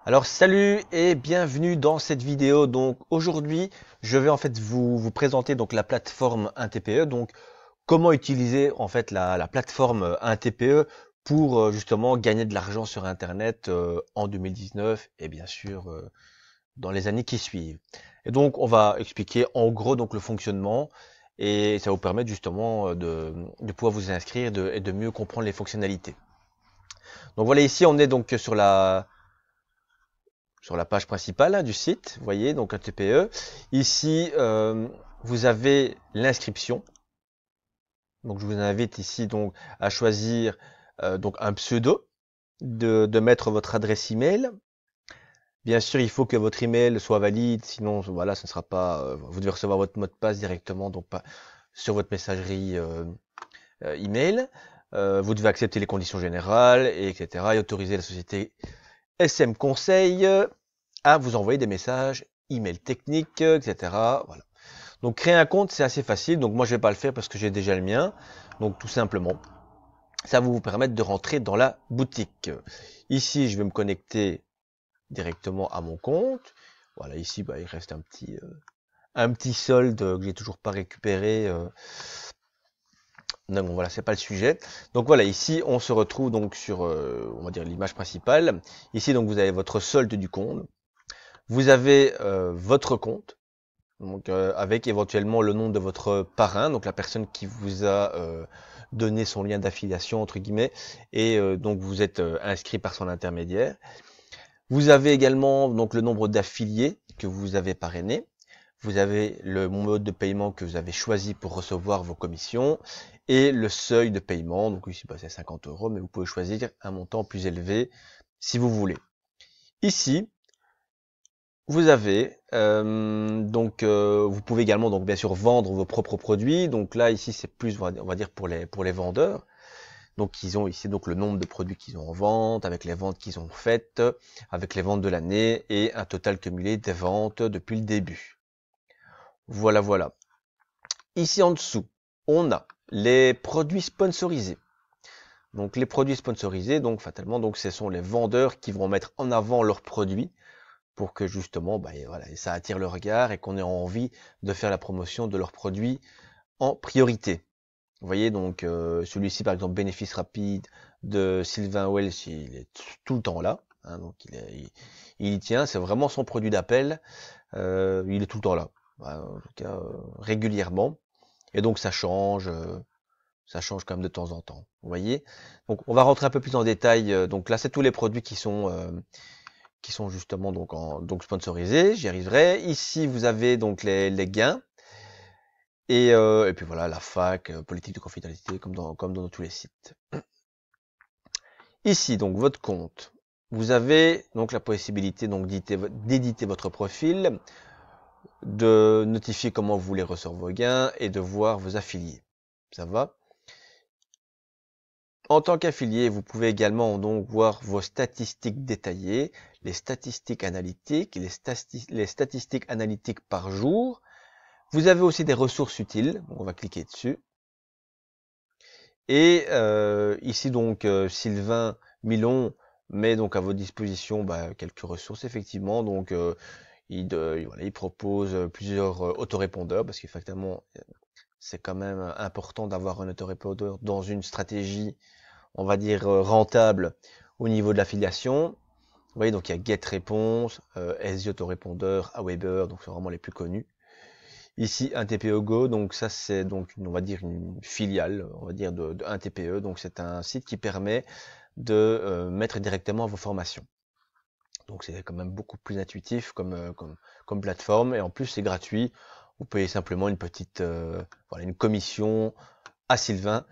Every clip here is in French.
Alors salut et bienvenue dans cette vidéo. Donc aujourd'hui, je vais en fait vous présenter donc la plateforme 1TPE. Donc comment utiliser en fait la plateforme 1TPE pour justement gagner de l'argent sur Internet en 2019 et bien sûr dans les années qui suivent. Et donc on va expliquer en gros donc le fonctionnement et ça va vous permettre justement de pouvoir vous inscrire et de mieux comprendre les fonctionnalités. Donc voilà, ici on est donc sur la page principale du site, vous voyez, donc un TPE. Ici, vous avez l'inscription. Donc je vous invite ici donc à choisir donc un pseudo, de mettre votre adresse email. Bien sûr, il faut que votre email soit valide, sinon voilà, ce ne sera pas. Vous devez recevoir votre mot de passe directement, donc pas sur votre messagerie email. Vous devez accepter les conditions générales, et etc. Et autoriser la société SM Conseil à vous envoyer des messages email techniques, etc. Voilà. Donc créer un compte, c'est assez facile. Donc moi, je vais pas le faire parce que j'ai déjà le mien. Donc tout simplement, ça va vous permettre de rentrer dans la boutique. Ici, je vais me connecter directement à mon compte. Voilà, ici, bah, il reste un petit solde que j'ai toujours pas récupéré. Non, bon, voilà, c'est pas le sujet. Donc voilà, ici, on se retrouve donc sur, on va dire, l'image principale. Ici, donc, vous avez votre solde du compte. Vous avez votre compte. Donc avec éventuellement le nom de votre parrain, donc la personne qui vous a donné son lien d'affiliation entre guillemets, et donc vous êtes inscrit par son intermédiaire. Vous avez également donc le nombre d'affiliés que vous avez parrainé. Vous avez le mode de paiement que vous avez choisi pour recevoir vos commissions et le seuil de paiement. Donc ici bah, c'est 50 euros, mais vous pouvez choisir un montant plus élevé si vous voulez. Ici, vous avez vous pouvez également donc bien sûr vendre vos propres produits. Donc là ici c'est plus on va dire pour les vendeurs. Donc ils ont ici donc le nombre de produits qu'ils ont en vente, avec les ventes qu'ils ont faites, avec les ventes de l'année et un total cumulé des ventes depuis le début. Voilà voilà. Ici en dessous, on a les produits sponsorisés. Donc les produits sponsorisés, donc fatalement donc ce sont les vendeurs qui vont mettre en avant leurs produits pour que justement, bah, voilà, ça attire le regard et qu'on ait envie de faire la promotion de leurs produits en priorité. Vous voyez, donc celui-ci, par exemple, bénéfice rapide de Sylvain Welch, il est tout le temps là. Hein, donc il y tient, c'est vraiment son produit d'appel. Il est tout le temps là. Voilà, en tout cas, régulièrement. Et donc ça change quand même de temps en temps. Vous voyez. Donc on va rentrer un peu plus en détail. Donc là, c'est tous les produits qui sont justement donc sponsorisés, j'y arriverai. Ici, vous avez donc les gains. Et puis voilà, la fac, politique de confidentialité, comme dans tous les sites. Ici, donc, votre compte. Vous avez donc la possibilité donc d'éditer votre profil, de notifier comment vous voulez recevoir vos gains et de voir vos affiliés. Ça va? En tant qu'affilié, vous pouvez également donc voir vos statistiques détaillées, les statistiques analytiques, les statistiques analytiques par jour. Vous avez aussi des ressources utiles, on va cliquer dessus. Et ici donc Sylvain Milon met donc à votre disposition bah, quelques ressources effectivement. Donc voilà, il propose plusieurs autorépondeurs parce qu'effectivement c'est quand même important d'avoir un autorépondeur dans une stratégie, on va dire rentable au niveau de l'affiliation. Vous voyez donc il y a GetRéponse, SJ autorépondeur, Aweber, donc c'est vraiment les plus connus. Ici, un TPE Go, donc ça c'est donc on va dire une filiale, on va dire de 1 TPE. Donc c'est un site qui permet de mettre directement vos formations. Donc c'est quand même beaucoup plus intuitif comme plateforme et en plus c'est gratuit. Vous payez simplement une petite voilà une commission à Sylvain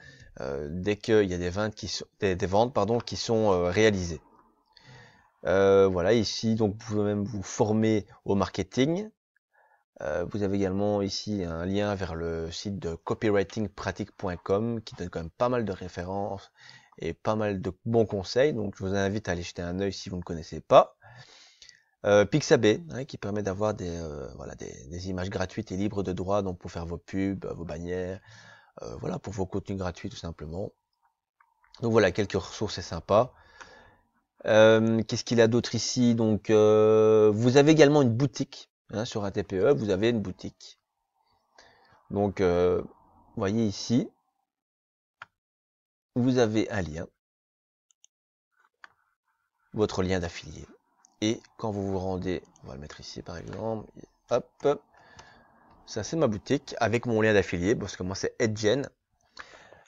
dès qu'il y a des ventes pardon qui sont réalisées. Voilà ici donc vous pouvez même vous former au marketing. Vous avez également ici un lien vers le site de copywritingpratique.com qui donne quand même pas mal de références et pas mal de bons conseils. Donc je vous invite à aller jeter un œil si vous ne connaissez pas. Pixabay, hein, qui permet d'avoir voilà, des images gratuites et libres de droit donc pour faire vos pubs, vos bannières, voilà, pour vos contenus gratuits tout simplement. Donc voilà, quelques ressources, c'est sympa. Qu'est-ce qu'il a d'autre ici? Donc, vous avez également une boutique, hein, sur un TPE, vous avez une boutique. Donc, vous voyez ici, vous avez un lien, votre lien d'affilié. Et quand vous vous rendez, on va le mettre ici par exemple, hop, ça c'est ma boutique avec mon lien d'affilié, parce que moi c'est Edgen.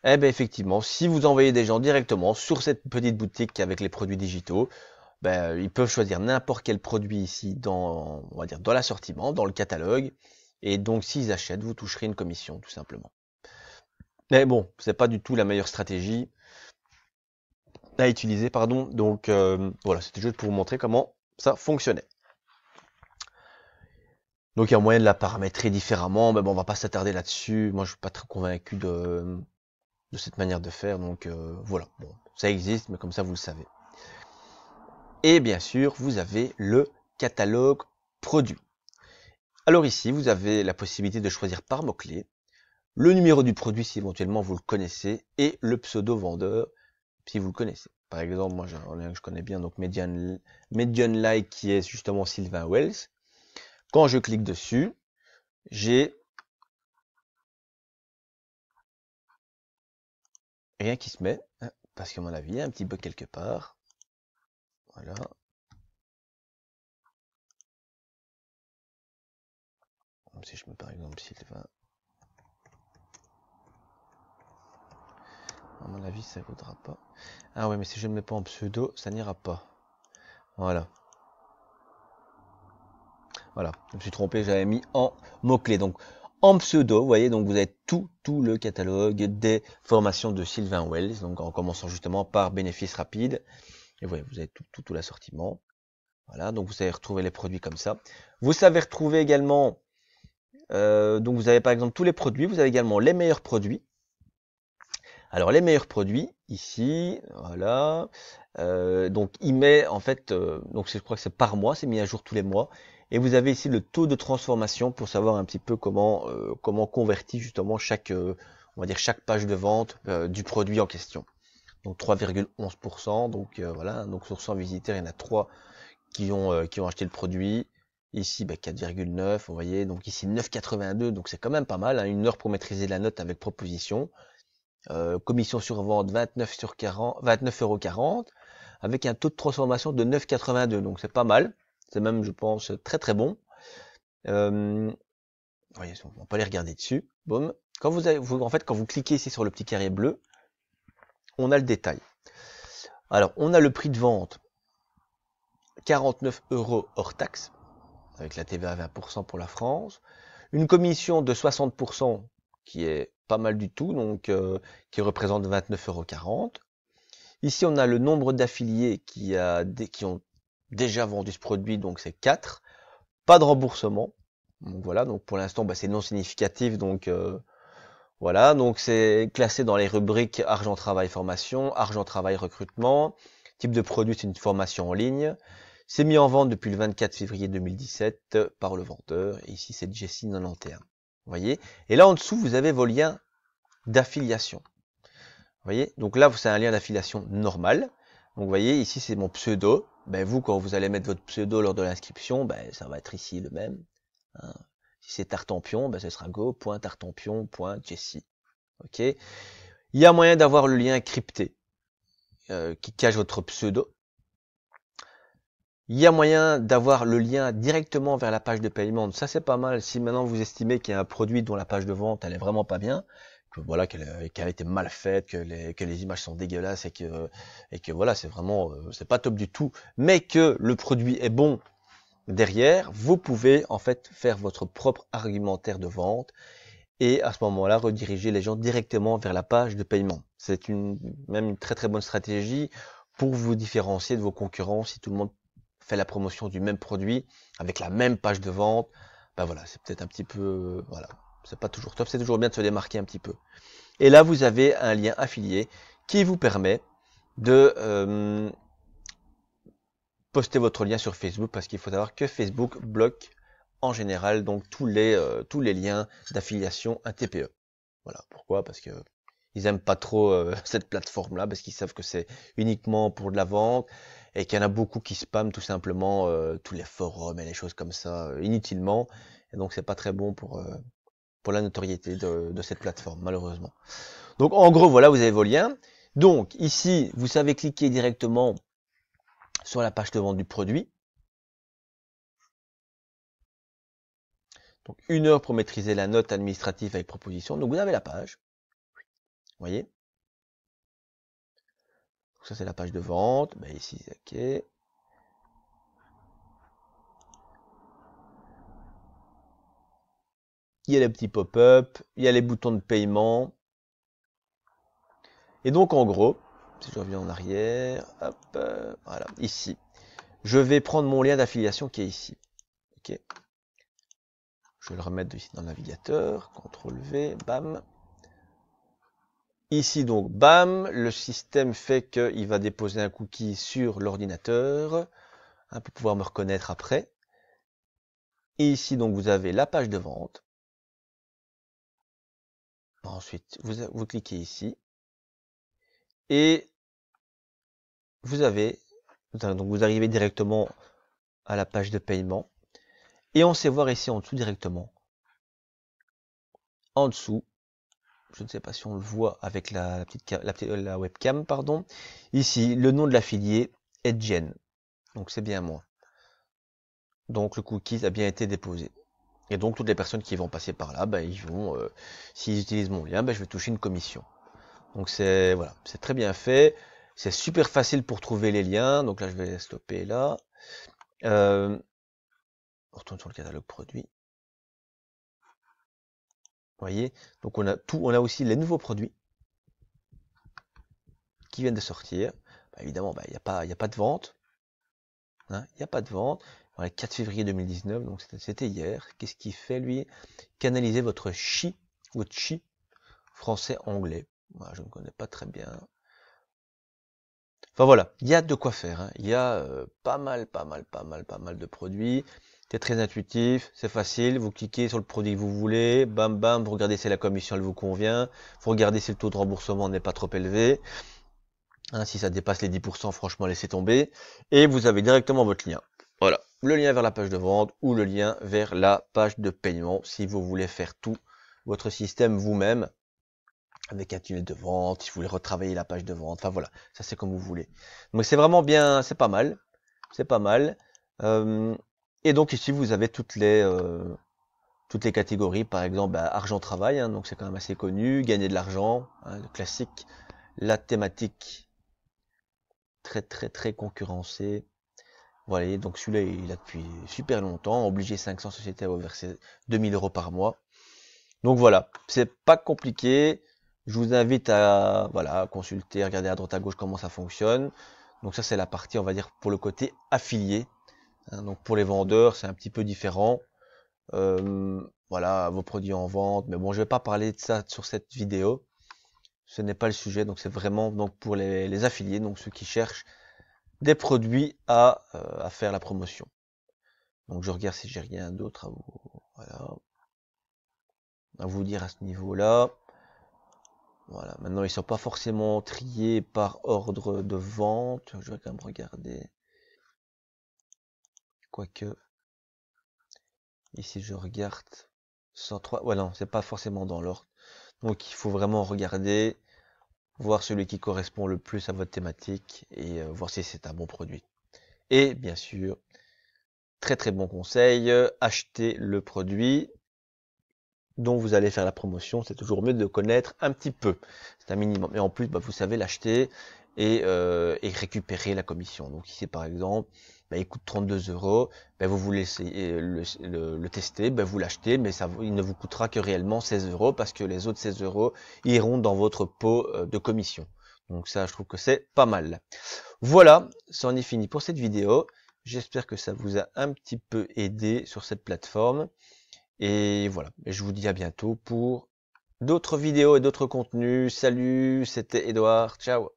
Eh bien effectivement, si vous envoyez des gens directement sur cette petite boutique avec les produits digitaux, ben, ils peuvent choisir n'importe quel produit ici dans, on va dire, dans l'assortiment, dans le catalogue. Et donc s'ils achètent, vous toucherez une commission, tout simplement. Mais bon, c'est pas du tout la meilleure stratégie à utiliser, pardon. Donc voilà, c'était juste pour vous montrer comment ça fonctionnait. Donc il y a moyen de la paramétrer différemment, mais bon, on va pas s'attarder là-dessus. Moi, je suis pas très convaincu de cette manière de faire. Donc voilà, bon, ça existe, mais comme ça, vous le savez. Et bien sûr, vous avez le catalogue produit. Alors ici, vous avez la possibilité de choisir par mot-clé le numéro du produit si éventuellement vous le connaissez et le pseudo vendeur si vous le connaissez. Par exemple, moi j'en ai un que je connais bien, donc Median Like, qui est justement Sylvain Wells. Quand je clique dessus, j'ai rien qui se met, parce qu'à mon avis, il y a un petit bug quelque part. Voilà. Si je mets par exemple Sylvain, à mon avis, ça ne vaudra pas. Ah ouais, mais si je ne mets pas en pseudo, ça n'ira pas. Voilà. Voilà, je me suis trompé, j'avais mis en mots-clés. Donc, en pseudo, vous voyez, donc vous avez tout le catalogue des formations de Sylvain Wells. Donc, en commençant justement par bénéfices rapides. Et vous voyez, vous avez tout l'assortiment. Voilà, donc vous savez retrouver les produits comme ça. Vous savez retrouver également, donc vous avez par exemple tous les produits. Vous avez également les meilleurs produits. Alors, les meilleurs produits, ici, voilà. Donc, il met, en fait, donc je crois que c'est par mois, c'est mis à jour tous les mois. Et vous avez ici le taux de transformation pour savoir un petit peu comment convertit justement chaque, on va dire chaque page de vente du produit en question. Donc 3,11%. Donc voilà, donc sur 100 visiteurs, il y en a 3 qui ont acheté le produit. Ici, 4,9, vous voyez. Donc ici 9,82. Donc c'est quand même pas mal, hein, 1 heure pour maîtriser la note avec proposition. Commission sur vente 29,40 avec un taux de transformation de 9,82. Donc c'est pas mal. C'est même, je pense, très très bon. Voyez, on peut aller regarder dessus. Boum. Quand en fait, quand vous cliquez ici sur le petit carré bleu, on a le détail. Alors, on a le prix de vente 49 € hors taxe, avec la TVA à 20% pour la France. Une commission de 60% qui est pas mal du tout, donc qui représente 29,40 €. Ici, on a le nombre d'affiliés qui ont déjà vendu ce produit, donc c'est 4. Pas de remboursement. Donc voilà, donc pour l'instant, c'est non significatif, donc voilà, donc c'est classé dans les rubriques argent, travail, formation, argent, travail, recrutement. Type de produit, c'est une formation en ligne. C'est mis en vente depuis le 24 février 2017 par le vendeur. Et ici, c'est Jessie 91. Vous voyez? Et là, en dessous, vous avez vos liens d'affiliation. Vous voyez? Donc là, c'est un lien d'affiliation normal. Donc vous voyez, ici, c'est mon pseudo. Vous, quand vous allez mettre votre pseudo lors de l'inscription, ça va être ici le même. Hein. Si c'est Tartampion, ce sera go.tartampion.jessie. Ok. Il y a moyen d'avoir le lien crypté qui cache votre pseudo. Il y a moyen d'avoir le lien directement vers la page de paiement. Ça, c'est pas mal. Si maintenant vous estimez qu'il y a un produit dont la page de vente, elle est vraiment pas bien, que voilà, qu'elle a été mal faite, que les images sont dégueulasses et que voilà, c'est vraiment, c'est pas top du tout, mais que le produit est bon derrière, vous pouvez en fait faire votre propre argumentaire de vente et à ce moment-là rediriger les gens directement vers la page de paiement. C'est même une très très bonne stratégie pour vous différencier de vos concurrents. Si tout le monde fait la promotion du même produit avec la même page de vente, voilà, c'est peut-être un petit peu, voilà, c'est pas toujours top, c'est toujours bien de se démarquer un petit peu. Et là, vous avez un lien affilié qui vous permet de poster votre lien sur Facebook, parce qu'il faut savoir que Facebook bloque en général donc tous les liens d'affiliation à TPE. Voilà, pourquoi? Parce que ils aiment pas trop cette plateforme-là parce qu'ils savent que c'est uniquement pour de la vente et qu'il y en a beaucoup qui spamment tout simplement tous les forums et les choses comme ça inutilement. Et donc c'est pas très bon pour la notoriété de cette plateforme, malheureusement. Donc en gros, voilà, vous avez vos liens. Donc ici, vous savez cliquer directement sur la page de vente du produit. Donc 1 heure pour maîtriser la note administrative avec proposition. Donc vous avez la page. Vous voyez. Donc ça c'est la page de vente. Ben, ici, ok. Il y a les petits pop-up, il y a les boutons de paiement. Et donc en gros, si je reviens en arrière, hop, voilà, ici. Je vais prendre mon lien d'affiliation qui est ici. Ok. Je vais le remettre ici dans le navigateur. CTRL V, bam. Ici donc, bam, le système fait qu'il va déposer un cookie sur l'ordinateur pour pouvoir me reconnaître après. Et ici donc vous avez la page de vente. Ensuite, vous cliquez ici. Et vous avez, donc vous arrivez directement à la page de paiement. Et on sait voir ici en dessous directement. En dessous, je ne sais pas si on le voit avec la webcam, pardon. Ici, le nom de l'affilié est Jen. Donc c'est bien moi. Donc le cookie a bien été déposé. Et donc toutes les personnes qui vont passer par là, ben, ils vont, s'ils utilisent mon lien, ben, je vais toucher une commission. Donc c'est voilà, c'est très bien fait. C'est super facile pour trouver les liens. Donc là, je vais stopper là. On retourne sur le catalogue produit. Vous voyez, donc on a tout, on a aussi les nouveaux produits qui viennent de sortir. Bah, évidemment, il n'y a pas de vente. Hein, il n'y a pas de vente. Le 4 février 2019, donc c'était hier. Qu'est-ce qu'il fait lui? Canaliser votre chi français-anglais. Moi, je ne connais pas très bien. Enfin voilà, il y a de quoi faire. Hein. Il y a pas mal de produits. C'est très intuitif, c'est facile. Vous cliquez sur le produit que vous voulez, bam bam, vous regardez si la commission elle vous convient. Vous regardez si le taux de remboursement n'est pas trop élevé. Hein, si ça dépasse les 10%, franchement, laissez tomber. Et vous avez directement votre lien. Voilà, le lien vers la page de vente ou le lien vers la page de paiement si vous voulez faire tout votre système vous-même avec un tunnel de vente, si vous voulez retravailler la page de vente. Enfin voilà, ça c'est comme vous voulez. Donc c'est vraiment bien, c'est pas mal. C'est pas mal. Et donc ici vous avez toutes les catégories, par exemple argent travail, hein, donc c'est quand même assez connu, gagner de l'argent, hein, le classique, la thématique très concurrencée. Voilà, donc celui-là il a depuis super longtemps, obligé 500 sociétés à vous verser 2000 € par mois. Donc voilà, c'est pas compliqué. Je vous invite à voilà, consulter, regarder à droite à gauche comment ça fonctionne. Donc ça c'est la partie, on va dire, pour le côté affilié. Hein, donc pour les vendeurs, c'est un petit peu différent. Voilà, vos produits en vente. Mais bon, je vais pas parler de ça sur cette vidéo. Ce n'est pas le sujet. Donc c'est vraiment donc pour les affiliés, donc ceux qui cherchent des produits à faire la promotion. Donc je regarde si j'ai rien d'autre à vous dire à ce niveau-là. Voilà, maintenant ils sont pas forcément triés par ordre de vente. Je vais quand même regarder. Quoique, ici je regarde 103. Ouais, non, c'est pas forcément dans l'ordre. Donc il faut vraiment regarder, voir celui qui correspond le plus à votre thématique et voir si c'est un bon produit. Et bien sûr, très bon conseil, achetez le produit dont vous allez faire la promotion. C'est toujours mieux de le connaître un petit peu. C'est un minimum. Et en plus, vous savez l'acheter et récupérer la commission. Donc ici par exemple, il coûte 32 €. Vous voulez le tester, vous l'achetez, mais il ne vous coûtera que réellement 16 € parce que les autres 16 € iront dans votre pot de commission. Donc ça, je trouve que c'est pas mal. Voilà, ça en est fini pour cette vidéo. J'espère que ça vous a un petit peu aidé sur cette plateforme. Et voilà, et je vous dis à bientôt pour d'autres vidéos et d'autres contenus. Salut, c'était Edouard, ciao.